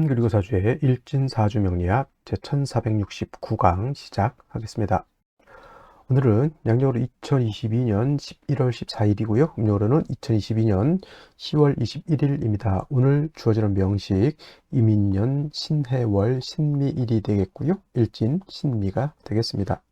그리고 사주의 일진사주 명리학 제1469강 시작하겠습니다. 오늘은 양력으로 2022년 11월 14일이고요. 음력으로는 2022년 10월 21일입니다. 오늘 주어지는 명식 이민년 신해월 신미일이 되겠고요. 일진 신미가 되겠습니다.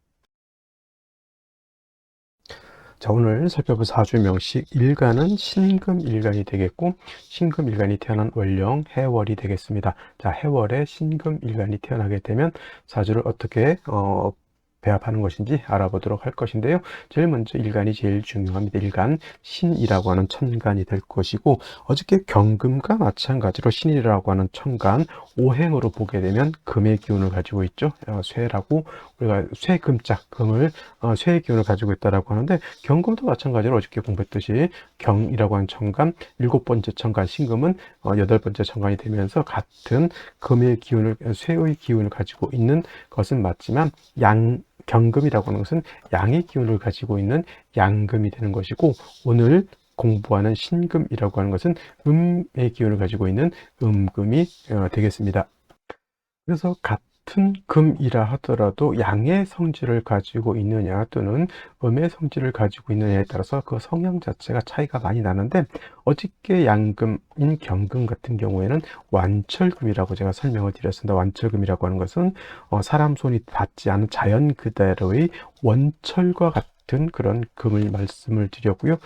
자, 오늘 살펴볼 사주 명식 일간은 신금일간이 되겠고, 신금일간이 태어난 월령 해월이 되겠습니다. 자, 해월에 신금일간이 태어나게 되면 사주를 어떻게 배합하는 것인지 알아보도록 할 것인데요. 제일 먼저 일간이 제일 중요합니다. 일간 신이라고 하는 천간이 될 것이고, 어저께 경금과 마찬가지로 신이라고 하는 천간 오행으로 보게 되면 금의 기운을 가지고 있죠. 쇠라고 우리가 쇠금짝 금을 쇠의 기운을 가지고 있다라고 하는데, 경금도 마찬가지로 어저께 공부했듯이 경이라고 하는 천간, 7번째 천간 신금은 8번째 천간이 되면서 같은 금의 기운을, 쇠의 기운을 가지고 있는 것은 맞지만 경금이라고 하는 것은 양의 기운을 가지고 있는 양금이 되는 것이고, 오늘 공부하는 신금이라고 하는 것은 음의 기운을 가지고 있는 음금이 되겠습니다. 그래서 같은 금이라 하더라도 양의 성질을 가지고 있느냐 또는 음의 성질을 가지고 있느냐에 따라서 그 성향 자체가 차이가 많이 나는데, 어저께 양금인 경금 같은 경우에는 완철금이라고 제가 설명을 드렸습니다. 완철금이라고 하는 것은 사람 손이 닿지 않은 자연 그대로의 원철과 같은 그런 금을 말씀을 드렸고요.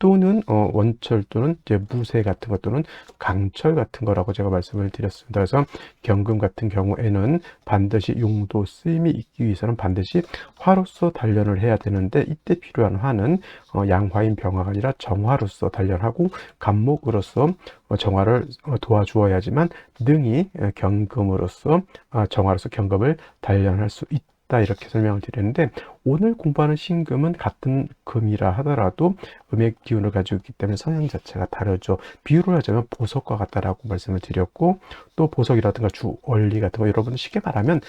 또는 원철 또는 이제 무쇠 같은 것 또는 강철 같은 거라고 제가 말씀을 드렸습니다. 그래서 경금 같은 경우에는 반드시 용도 쓰임이 있기 위해서는 반드시 화로서 단련을 해야 되는데, 이때 필요한 화는 양화인 병화가 아니라 정화로서 단련하고 간목으로서 정화를 도와주어야지만 능히 경금으로서 정화로서 경금을 단련할 수 있다, 이렇게 설명을 드렸는데, 오늘 공부하는 신금은 같은 금이라 하더라도 음의 기운을 가지고 있기 때문에 성향 자체가 다르죠. 비유를 하자면 보석과 같다라고 말씀을 드렸고, 또 보석이라든가 주얼리 같은 거, 여러분 쉽게 말하면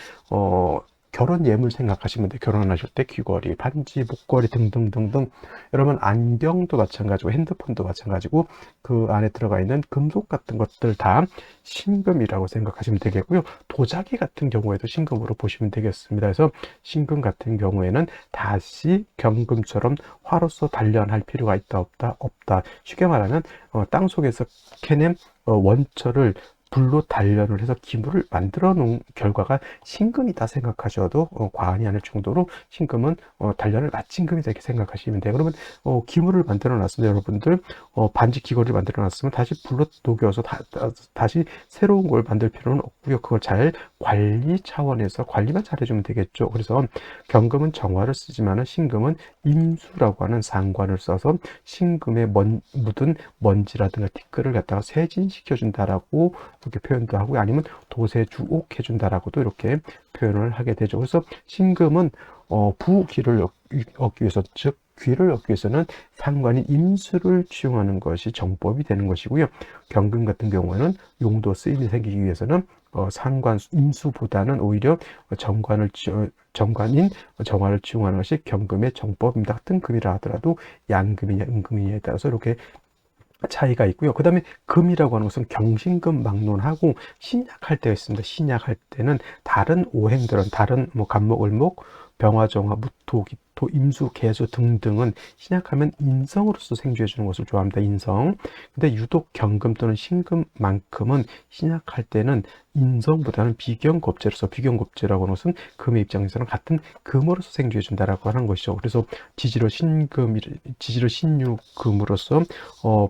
결혼 예물 생각하시면 돼요. 결혼하실 때 귀걸이, 반지, 목걸이 등등등등. 여러분 안경도 마찬가지고 핸드폰도 마찬가지고 그 안에 들어가 있는 금속 같은 것들 다 신금이라고 생각하시면 되겠고요. 도자기 같은 경우에도 신금으로 보시면 되겠습니다. 그래서 신금 같은 경우에는 다시 경금처럼 화로서 단련할 필요가 있다 없다? 없다. 쉽게 말하면 땅 속에서 캐낸 원철을 불로 단련을 해서 기물을 만들어 놓은 결과가 신금이다 생각하셔도 과언이 아닐 정도로 신금은 단련을 마친 금이다 이렇게 생각하시면 돼요. 그러면 기물을 만들어 놨으면 여러분들 반지 귀걸이를 만들어 놨으면 다시 불로 녹여서 다시 새로운 걸 만들 필요는 없고요. 그걸 잘 관리 차원에서 관리만 잘해주면 되겠죠. 그래서 경금은 정화를 쓰지만 신금은 임수라고 하는 상관을 써서 신금에 묻은 먼지라든가 티끌을 갖다가 세진시켜준다라고 이렇게 표현도 하고, 아니면 도세주옥 해준다라고도 이렇게 표현을 하게 되죠. 그래서 신금은 부귀를 얻기 위해서, 즉 귀를 얻기 위해서는 상관인 임수를 취용하는 것이 정법이 되는 것이고요. 경금 같은 경우에는 용도 쓰임이 생기기 위해서는 상관 임수보다는 오히려 정관인 정화를 취용하는 것이 경금의 정법입니다. 같은 금이라 하더라도 양금이냐 음금이냐에 따라서 이렇게 차이가 있고요. 그 다음에 금이라고 하는 것은 경신금 막론하고 신약할 때가 있습니다. 신약할 때는 다른 오행들은, 다른 뭐 간목, 을목, 병화정화, 무토, 기토, 임수, 개수 등등은 신약하면 인성으로서 생주해 주는 것을 좋아합니다. 인성. 근데 유독 경금 또는 신금만큼은 신약할 때는 인성보다는 비경겁제로서, 비경겁제라고 하는 것은 금의 입장에서는 같은 금으로서 생주해 준다라고 하는 것이죠. 그래서 지지로 신유금으로서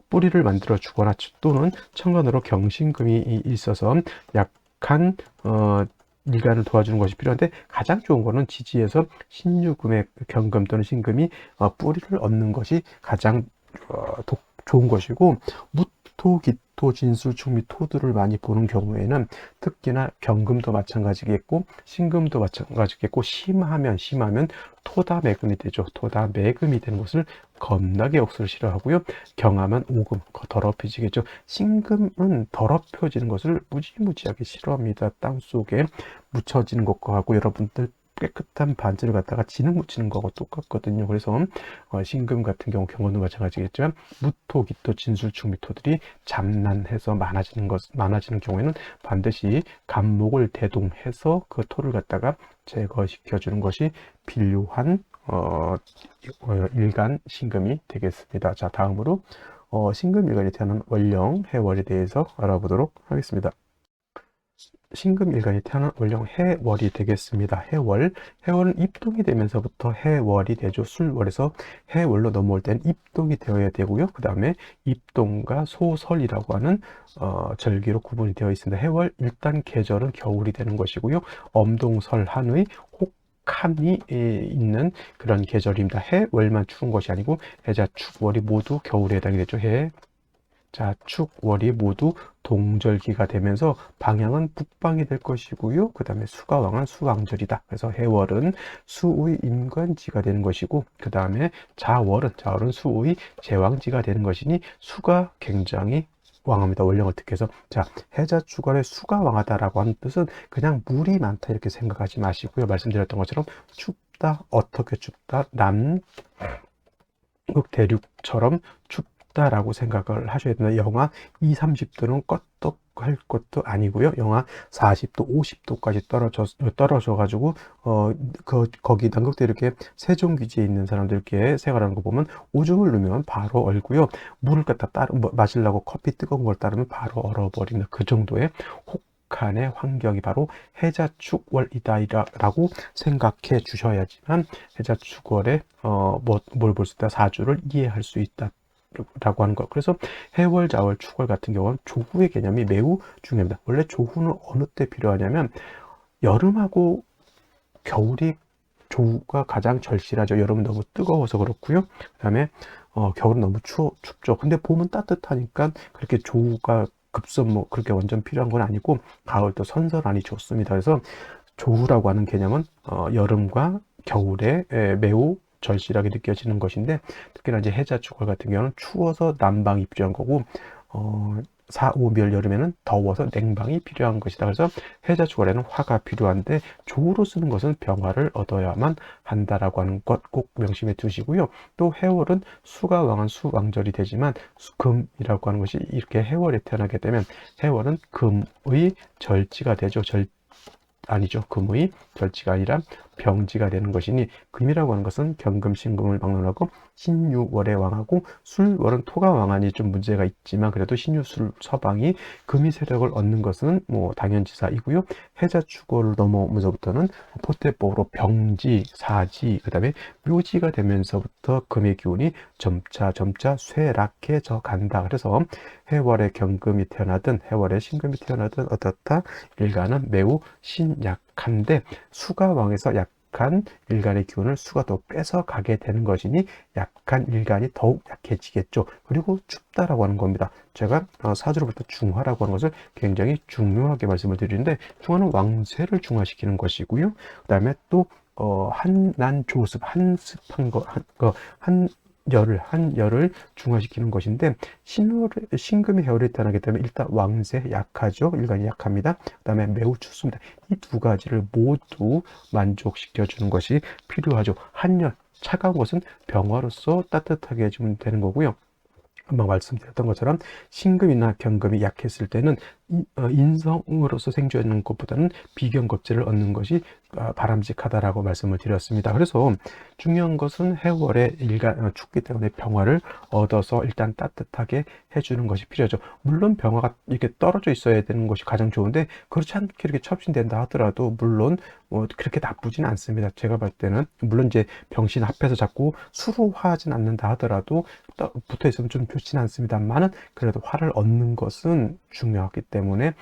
뿌리를 만들어 주거나 또는 천간으로 경신금이 있어서 약한 일간을 도와주는 것이 필요한데, 가장 좋은 거는 지지에서 신유금의 경금 또는 신금이 뿌리를 얻는 것이 가장 좋은 것이고, 무토, 기토, 진수, 중미, 토들을 많이 보는 경우에는 특히나 경금도 마찬가지겠고 신금도 마찬가지겠고, 심하면 토다매금이 되죠. 토다매금이 되는 것을 겁나게 억수를 싫어하고요. 경하면 오금, 더럽혀지겠죠. 신금은 더럽혀지는 것을 무지무지하게 싫어합니다. 땅속에 묻혀지는 것과 하고, 여러분들 깨끗한 반지를 갖다가 진흙 묻히는 거하고 똑같거든요. 그래서 신금 같은 경우도 마찬가지겠지만 무토, 기토, 진술축 미토들이 잠난해서 많아지는 경우에는 반드시 간목을 대동해서 그 토를 갖다가 제거시켜 주는 것이 필요한 일간 신금이 되겠습니다. 자, 다음으로 신금 일간이 태어난 월령 해월에 대해서 알아보도록 하겠습니다. 신금 일간이 태어난 월령 해월이 되겠습니다. 해월은 입동이 되면서부터 해월이 되죠. 술월에서 해월로 넘어올 때는 입동이 되어야 되고요. 그 다음에 입동과 소설이라고 하는 절기로 구분이 되어 있습니다. 해월 일단 계절은 겨울이 되는 것이고요. 엄동설 한의 혹한이 있는 그런 계절입니다. 해월만 추운 것이 아니고 해자, 축, 월이 모두 겨울에 해당이 되죠. 자, 축, 월이 모두 동절기가 되면서 방향은 북방이 될 것이고요. 그 다음에 수가왕은 수왕절이다. 그래서 해월은 수의 임관지가 되는 것이고, 그 다음에 자월은 수의 제왕지가 되는 것이니 수가 굉장히 왕합니다. 월령을 특해서. 자, 해자 축월에 수가 왕하다라고 하는 뜻은 그냥 물이 많다 이렇게 생각하지 마시고요. 말씀드렸던 것처럼 춥다, 어떻게 춥다, 남극 대륙처럼 춥다라고 생각을 하셔야 된다. 영하 20, 30도는 껐떡할 것도 아니고요. 영하 40도, 50도까지 떨어져가지고 거기 남극 대륙에 세종기지에 있는 사람들께 생활하는 거 보면 오줌을 누면 바로 얼고요. 물을 갖다 마시려고 커피 뜨거운 걸 따르면 바로 얼어버리는 그 정도의 혹한의 환경이 바로 해자축월이다라고 생각해 주셔야지만 해자축월에 뭘 볼 수 있다, 사주를 이해할 수 있다 라고 하는 것. 그래서 해월, 자월, 축월 같은 경우는 조후의 개념이 매우 중요합니다. 원래 조후는 어느 때 필요하냐면 여름하고 겨울이 조후가 가장 절실하죠. 여름은 너무 뜨거워서 그렇고요. 그 다음에 겨울은 너무 춥죠. 근데 봄은 따뜻하니까 그렇게 조후가 그렇게 완전 필요한 건 아니고 가을도 선선하니 좋습니다. 그래서 조후라고 하는 개념은 여름과 겨울에 매우 절실하게 느껴지는 것인데, 특히나 이제 해자 축월 같은 경우는 추워서 난방이 필요한 거고, 4, 5, 멸 여름에는 더워서 냉방이 필요한 것이다. 그래서 해자 축월에는 화가 필요한데 조로 쓰는 것은 병화를 얻어야만 한다라고 하는 것 꼭 명심해 두시고요. 또 해월은 수가 왕한 수왕절이 되지만 금이라고 하는 것이 이렇게 해월에 태어나게 되면 해월은 금의 절지가 되죠. 금의 절지가 아니라 병지가 되는 것이니, 금이라고 하는 것은 경금, 신금을 막론하고 신유월의 왕하고, 술월은 토가 왕하니 좀 문제가 있지만 그래도 신유술 서방이 금이 세력을 얻는 것은 뭐 당연지사이고요. 해자축월을 넘어오면서부터는 포태법으로 병지, 사지, 그 다음에 묘지가 되면서부터 금의 기운이 점차 쇠락해져 간다. 그래서 해월에 경금이 태어나든 해월에 신금이 태어나든 어떻다, 일간은 매우 신약한데 수가 왕에서 약한 일간의 기운을 수가 또 뺏어가게 되는 것이니 약한 일간이 더욱 약해지겠죠. 그리고 춥다라고 하는 겁니다. 제가 사주로 볼 때 중화라고 하는 것을 굉장히 중요하게 말씀을 드리는데, 중화는 왕세를 중화시키는 것이고요. 그 다음에 또 한난조습, 한열을 중화시키는 것인데, 신금이 해월에 태어나기 때문에 일단 왕세 약하죠. 일간이 약합니다. 그 다음에 매우 춥습니다. 이 두 가지를 모두 만족시켜 주는 것이 필요하죠. 한열, 차가운 것은 병화로서 따뜻하게 해주면 되는 거고요. 금방 말씀드렸던 것처럼 신금이나 경금이 약했을 때는 인성으로서 생존하는 것보다는 비경겁제를 얻는 것이 바람직하다라고 말씀을 드렸습니다. 그래서 중요한 것은 해월에 일간 춥기 때문에 병화를 얻어서 일단 따뜻하게 해주는 것이 필요하죠. 물론 병화가 이렇게 떨어져 있어야 되는 것이 가장 좋은데, 그렇지 않게 이렇게 첩신된다 하더라도 물론 그렇게 나쁘진 않습니다. 제가 볼 때는 물론 이제 병신 합해서 자꾸 수로화하진 않는다 하더라도 붙어 있으면 좀 좋지는 않습니다만은, 그래도 화를 얻는 것은 중요하기 때문에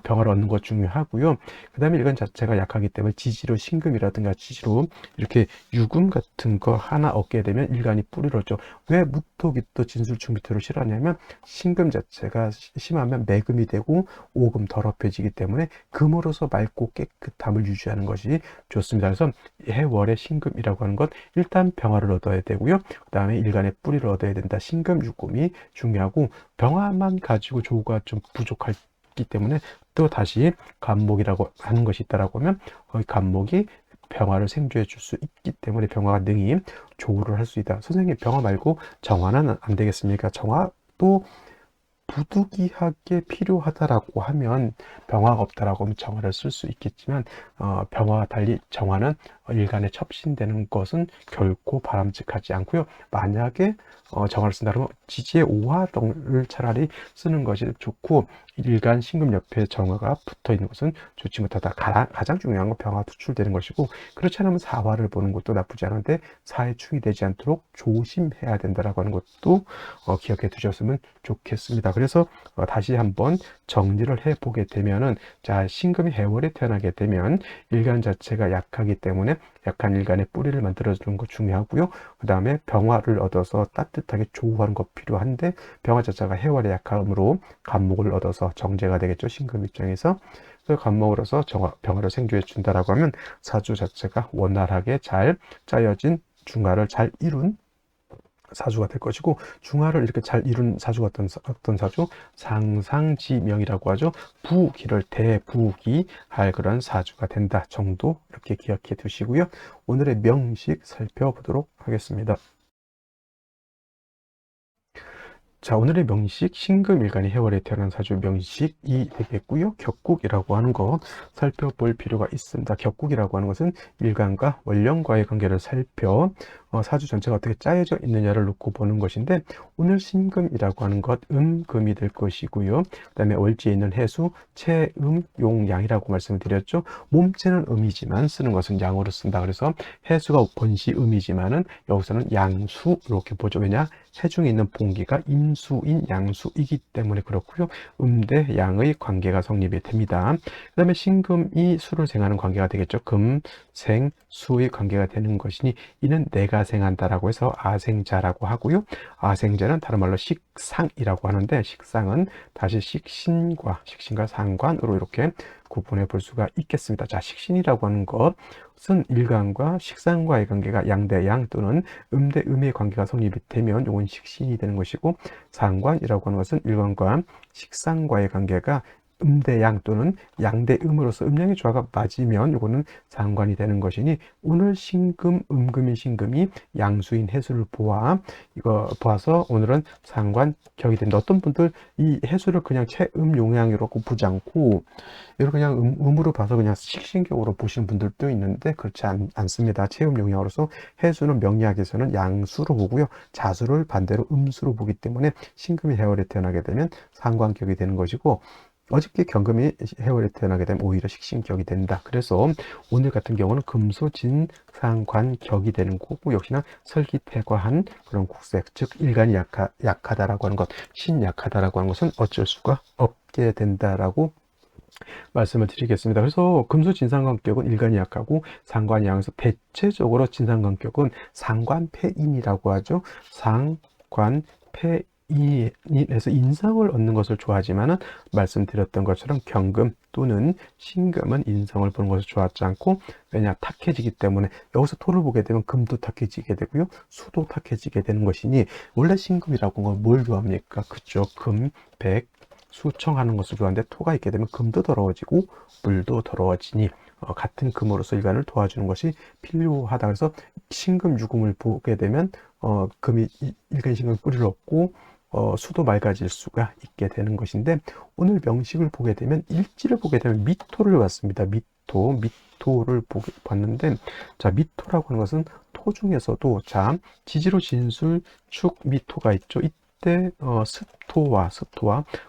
병화를 얻는 것 중요하고요. 그 다음에 일간 자체가 약하기 때문에 지지로 신금이라든가 지지로 이렇게 유금 같은 거 하나 얻게 되면 일간이 뿌리를 얻죠. 왜 무토기토 진술축 미토를 싫어하냐면, 신금 자체가 심하면 매금이 되고 오금 더럽혀지기 때문에 금으로서 맑고 깨끗함을 유지하는 것이 좋습니다. 그래서 해월의 신금이라고 하는 것, 일단 병화를 얻어야 되고요. 그 다음에 일간의 뿌리를 얻어야 된다. 신금, 유금이 중요하고, 병화만 가지고 조우가 좀 부족하기 때문에 또 다시 간목이라고 하는 것이 있다라고 하면, 간목이 병화를 생주해 줄 수 있기 때문에 병화가 능히 조우를 할 수 있다. 선생님, 병화 말고 정화는 안 되겠습니까? 정화도 부득이하게 필요하다라고 하면, 병화가 없다라고 하면 정화를 쓸 수 있겠지만, 병화와 달리 정화는 일간에 첩신되는 것은 결코 바람직하지 않고요. 만약에 정화를 쓴다면 지지의 오화 등을 차라리 쓰는 것이 좋고, 일간 신금 옆에 정화가 붙어 있는 것은 좋지 못하다. 가장 중요한 건 병화가 투출되는 것이고, 그렇지 않으면 사화를 보는 것도 나쁘지 않은데, 사에 충이 되지 않도록 조심해야 된다라고 하는 것도 기억해 두셨으면 좋겠습니다. 그래서 다시 한번 정리를 해 보게 되면은, 자, 신금이 해월에 태어나게 되면 일간 자체가 약하기 때문에 약한 일간의 뿌리를 만들어 주는 거 중요하고요. 그 다음에 병화를 얻어서 따뜻하게 조우하는 거 필요한데, 병화 자체가 해월의 약함으로 간목을 얻어서 정제가 되겠죠, 신금 입장에서. 그래서 간목으로서 병화를 생주해 준다라고 하면 사주 자체가 원활하게 잘 짜여진 중화를 잘 이룬 사주가 될 것이고, 중화를 이렇게 잘 이룬 사주가 어떤 사주? 상상지명이라고 하죠. 부기를 대부기할 그런 사주가 된다 정도 이렇게 기억해 두시고요. 오늘의 명식 살펴보도록 하겠습니다. 자, 오늘의 명식, 신금일간이 해월에 태어난 사주 명식이 되겠고요. 격국이라고 하는 것 살펴볼 필요가 있습니다. 격국이라고 하는 것은 일간과 원령과의 관계를 살펴 사주 전체가 어떻게 짜여져 있느냐를 놓고 보는 것인데, 오늘 신금이라고 하는 것 금이 될 것이고요. 그 다음에 월지에 있는 해수 체음용양이라고 말씀을 드렸죠. 몸체는 음이지만 쓰는 것은 양으로 쓴다. 그래서 해수가 본시 음이지만은 여기서는 양수 이렇게 보죠. 왜냐? 해중에 있는 봉기가 임수인 양수이기 때문에 그렇고요. 음대 양의 관계가 성립이 됩니다. 그 다음에 신금이 수를 생하는 관계가 되겠죠. 금, 생, 수의 관계가 되는 것이니, 이는 내가 생한다라고 해서 아생자라고 하고요. 아생자는 다른 말로 식상이라고 하는데, 식상은 다시 식신과 상관으로 이렇게 구분해 볼 수가 있겠습니다. 자, 식신이라고 하는 것은 일간과 식상과의 관계가 양대양 또는 음대음의 관계가 성립이 되면 이건 식신이 되는 것이고, 상관이라고 하는 것은 일간과 식상과의 관계가 음대양 또는 양대음으로서 음양의 조화가 맞으면 이거는 상관이 되는 것이니, 오늘 신금, 음금인 신금이 양수인 해수를 보아서 오늘은 상관격이 된다. 어떤 분들 이 해수를 그냥 체음용양으로 보지 않고 이걸 그냥 음으로 봐서 그냥 식신격으로 보시는 분들도 있는데, 그렇지 않습니다. 체음용양으로서 해수는 명리학에서는 양수로 보고요. 자수를 반대로 음수로 보기 때문에 신금이 해월에 태어나게 되면 상관격이 되는 것이고, 어저께 경금이 해월에 태어나게 되면 오히려 식신격이 된다. 그래서 오늘 같은 경우는 금수진상관격이 되는 거고, 역시나 설기태과한 그런 국색, 즉 일간이 약하다라고 하는 것, 신약하다라고 하는 것은 어쩔 수가 없게 된다라고 말씀을 드리겠습니다. 그래서 금수 진상관격은 일간이 약하고 상관이 양해서 대체적으로 진상관격은 상관패인이라고 하죠. 상관패인에서 인성을 얻는 것을 좋아하지만은, 말씀드렸던 것처럼 경금 또는 신금은 인성을 보는 것을 좋아하지 않고, 왜냐? 탁해지기 때문에. 여기서 토를 보게 되면 금도 탁해지게 되고요, 수도 탁해지게 되는 것이니, 원래 신금이라고 하는 건 뭘 좋아합니까? 그쵸? 금, 백, 수청하는 것을 좋아하는데, 토가 있게 되면 금도 더러워지고 물도 더러워지니 같은 금으로서 일간을 도와주는 것이 필요하다. 그래서 신금 유금을 보게 되면 금이 일간 신금이 뿌리를 얻고 수도 맑아질 수가 있게 되는 것인데, 오늘 명식을 보게 되면 일지를 보게 되면 미토를 봤습니다. 미토를 봤는데, 자, 미토라고 하는 것은 토 중에서도, 자, 지지로 진술 축 미토가 있죠. 이때 습토와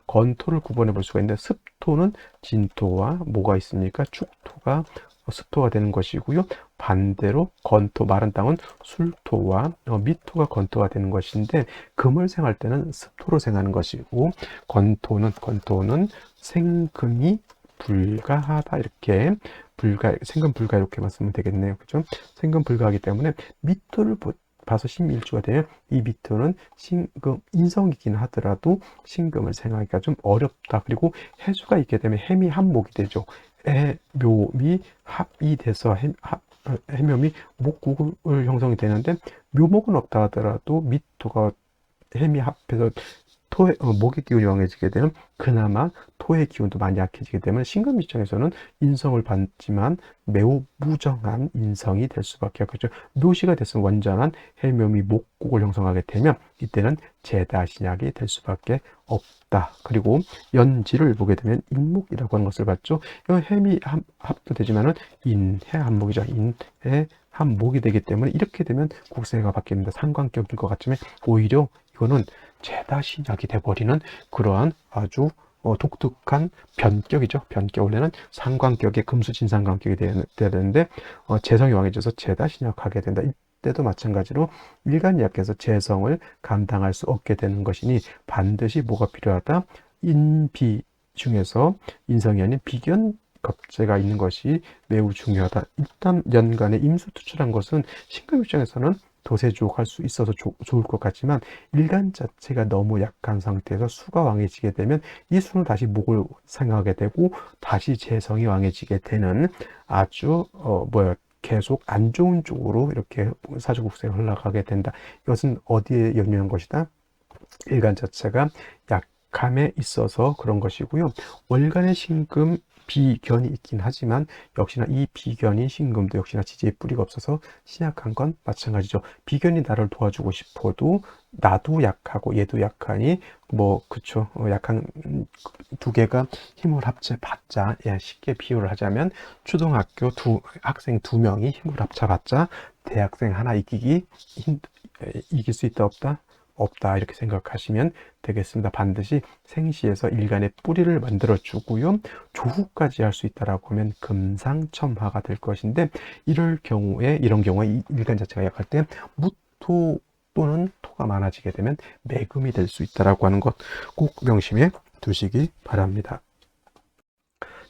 건토를 구분해 볼 수가 있는데, 습토는 진토와 뭐가 있습니까? 축토가 습토가 되는 것이고요. 반대로 건토, 마른 땅은 술토와 미토가 건토가 되는 것인데, 금을 생할 때는 습토로 생하는 것이고, 건토는 생금이 불가하다, 이렇게 생금 불가 이렇게 말씀하면 되겠네요. 그죠? 생금 불가하기 때문에 미토를 봐서 신미일주가 되면 이 미토는 신금, 인성이긴 하더라도 신금을 생하기가 좀 어렵다. 그리고 해수가 있게 되면 해미 합목이 되죠. 묘미 합이 돼서 해묘미 목국을 형성이 되는데, 묘목은 없다 하더라도 미토가 해미 합해서 목의 기운이 왕해지게 되면 그나마 토의 기운도 많이 약해지게 되면 신금 입장에서는 인성을 받지만 매우 무정한 인성이 될 수밖에 없겠죠. 묘시가 됐으면 완전한 해묘미 목국을 형성하게 되면 이때는 제다신약이 될 수밖에 없다. 그리고 연지를 보게 되면 인목이라고 하는 것을 봤죠. 이건 해미 합도 되지만은 인해 한목이죠. 인해 한목이 되기 때문에 이렇게 되면 국세가 바뀝니다. 상관격일 것 같지만 오히려 이거는 제다신약이 돼버리는 그러한 아주 독특한 변격이죠. 변격. 원래는 상관격의 금수진상관격이 돼야 되는데 재성이 왕해져서 제다신약하게 된다. 이때도 마찬가지로 일간이 약해서 재성을 감당할 수 없게 되는 것이니 반드시 뭐가 필요하다? 인비 중에서 인성이 아닌 비견 겁재가 있는 것이 매우 중요하다. 일단 연간에 임수 투출한 것은 신금 입장에서는 도세주옥할 수 있어서 좋을 것 같지만 일간 자체가 너무 약한 상태에서 수가 왕해지게 되면 이 수는 다시 목을 생각하게 되고 다시 재성이 왕해지게 되는 아주 계속 안 좋은 쪽으로 이렇게 사주국세가 흘러가게 된다. 이것은 어디에 연유한 것이다? 일간 자체가 약함에 있어서 그런 것이고요. 월간의 신금 비견이 있긴 하지만 역시나 이 비견인 신금도 역시나 지지의 뿌리가 없어서 신약한 건 마찬가지죠. 비견이 나를 도와주고 싶어도 나도 약하고 얘도 약하니 그쵸. 약한 두 개가 힘을 합쳐봤자, 쉽게 비유를 하자면 초등학교 학생 2명이 힘을 합쳐봤자 대학생 하나 이길 수 있다 없다? 없다 이렇게 생각하시면 되겠습니다. 반드시 생시에서 일간의 뿌리를 만들어 주고요. 조후까지 할 수 있다라고 하면 금상첨화가 될 것인데 이런 경우에 일간 자체가 약할 때 무토 또는 토가 많아지게 되면 매금이 될 수 있다라고 하는 것 꼭 명심해 두시기 바랍니다.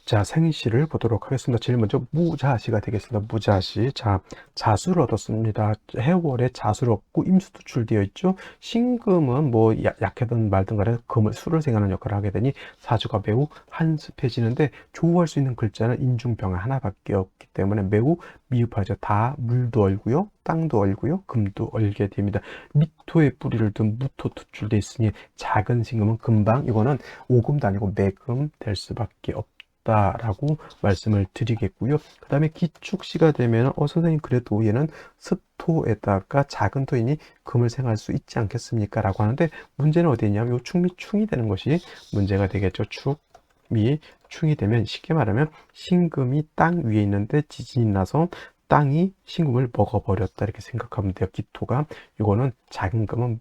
자, 생시를 보도록 하겠습니다. 제일 먼저 무자시가 되겠습니다. 무자시. 자, 자수를 얻었습니다. 해월에 자수를 얻고 임수 투출되어 있죠. 신금은 약하든 말든 간에 수를 생하는 역할을 하게 되니 사주가 매우 한습해지는데 조우할 수 있는 글자는 인중병화 하나밖에 없기 때문에 매우 미흡하죠. 다 물도 얼고요. 땅도 얼고요. 금도 얼게 됩니다. 미토의 뿌리를 둔 무토 투출되어 있으니 작은 신금은 금방 이거는 오금도 아니고 매금 될 수밖에 없다. 라고 말씀을 드리겠고요. 그 다음에 기축시가 되면 선생님 그래도 얘는 습토에다가 작은 토이니 금을 생할 수 있지 않겠습니까? 라고 하는데 문제는 어디 있냐면 요 축미 충이 되는 것이 문제가 되겠죠. 축미 충이 되면 쉽게 말하면 신금이 땅 위에 있는데 지진이 나서 땅이 신금을 먹어버렸다 이렇게 생각하면 돼요. 기토가 이거는 작은 금은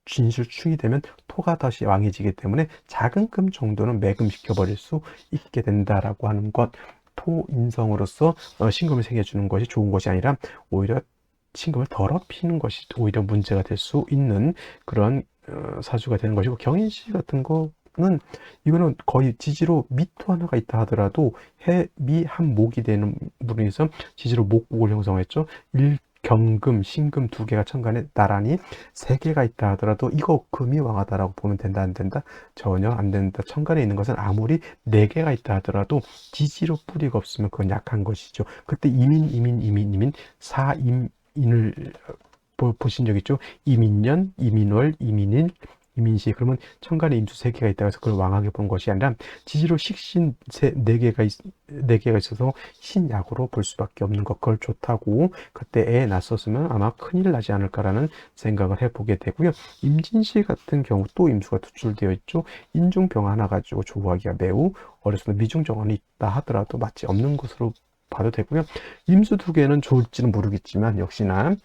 진술충이 되면 토가 다시 왕해지기 때문에 작은 금 정도는 매금시켜 버릴 수 있게 된다라고 하는 것. 토인성으로서 신금을 새겨주는 것이 좋은 것이 아니라 오히려 신금을 더럽히는 것이 오히려 문제가 될 수 있는 그런 사주가 되는 것이고, 경인시 같은 거는 이거는 거의 지지로 미토 하나가 있다 하더라도 해, 미, 한 목이 되는 부분에서 지지로 목국을 형성했죠. 경금, 신금 2개가 천간에 나란히 3개가 있다 하더라도 이거 금이 왕하다라고 보면 된다 안 된다? 전혀 안 된다. 천간에 있는 것은 아무리 4개가 있다 하더라도 지지로 뿌리가 없으면 그건 약한 것이죠. 그때 이민 사임인을 보신 적 있죠? 이민년, 이민월, 이민일, 이민시. 그러면 천간에 임수 3개가 있다고 해서 그걸 왕하게 본 것이 아니라 지지로 식신 4개가 있어서 신약으로 볼 수밖에 없는 것. 그걸 좋다고 그때 애 낳았었으면 아마 큰일 나지 않을까라는 생각을 해보게 되고요. 임진시 같은 경우 또 임수가 투출되어 있죠. 인중병 하나 가지고 조우하기가 매우 어렵습니다. 미중정원이 있다 하더라도 마치 없는 것으로 봐도 되고요. 임수 2개는 좋을지는 모르겠지만 역시나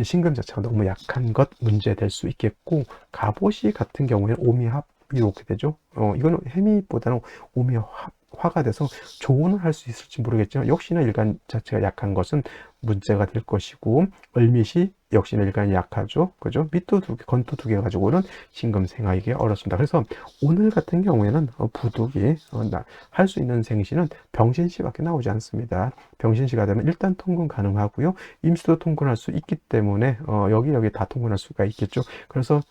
신금 자체가 너무 약한 것 문제될 수 있겠고, 갑오시 같은 경우에는 오미합이 오게 되죠. 이거는 해미보다는 오미화가 돼서 조언을 할 수 있을지 모르겠지만 역시나 일간 자체가 약한 것은 문제가 될 것이고, 얼밋이 역시나 일간이 약하죠. 그죠? 밑도 2개, 건토 2개 가지고는 신금 생하기가 어렵습니다. 그래서 오늘 같은 경우에는 부득이 할 수 있는 생시는 병신시밖에 나오지 않습니다. 병신시가 되면 일단 통근 가능하고요. 임수도 통근할 수 있기 때문에 여기 다 통근할 수가 있겠죠. 그래서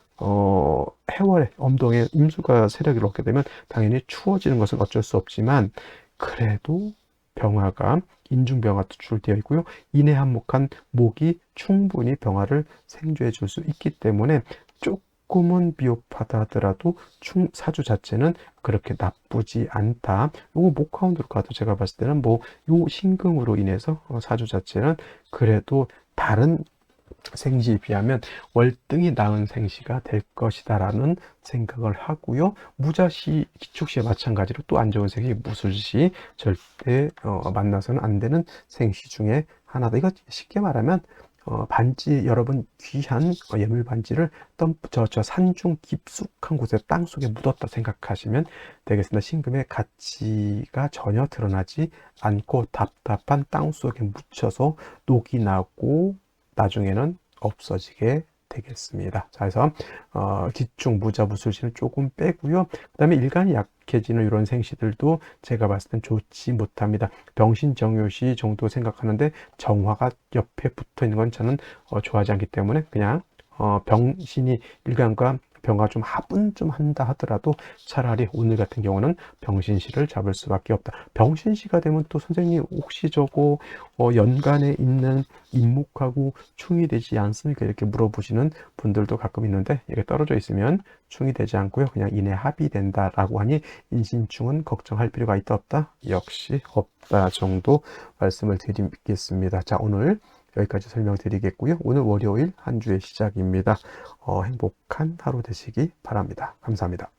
해월에 엄동에 임수가 세력을 얻게 되면 당연히 추워지는 것은 어쩔 수 없지만 그래도 병화가 인중병화 투출되어 있고요. 인해 한목한 목이 충분히 병화를 생조해 줄 수 있기 때문에 조금은 비겁하다 하더라도 사주 자체는 그렇게 나쁘지 않다. 요거 목화운으로 가도 제가 봤을 때는 뭐 요 신금으로 인해서 사주 자체는 그래도 다른 생시에 비하면 월등히 나은 생시가 될 것이다라는 생각을 하고요. 무자시, 기축시에 마찬가지로 또 안 좋은 생시 무술시, 절대 만나서는 안 되는 생시 중에 하나다. 이거 쉽게 말하면 반지, 여러분 귀한 예물 반지를 저 산중 깊숙한 곳에 땅 속에 묻었다 생각하시면 되겠습니다. 신금의 가치가 전혀 드러나지 않고 답답한 땅 속에 묻혀서 녹이 나고 나중에는 없어지게 되겠습니다. 자, 그래서 기축, 무자, 무술시는 조금 빼고요. 그 다음에 일간이 약해지는 이런 생시들도 제가 봤을 땐 좋지 못합니다. 병신, 정요시 정도 생각하는데 정화가 옆에 붙어 있는 건 저는 좋아하지 않기 때문에 그냥 병신이 일간과 병화 좀 합은 좀 한다 하더라도 차라리 오늘 같은 경우는 병신시를 잡을 수밖에 없다. 병신시가 되면 또 선생님 혹시 저거 연간에 있는 임목하고 충이 되지 않습니까? 이렇게 물어보시는 분들도 가끔 있는데 이게 떨어져 있으면 충이 되지 않고요. 그냥 인해 합이 된다라고 하니 인신충은 걱정할 필요가 있다 없다? 역시 없다 정도 말씀을 드리겠습니다. 자, 오늘 여기까지 설명드리겠고요. 오늘 월요일 한 주의 시작입니다. 행복한 하루 되시기 바랍니다. 감사합니다.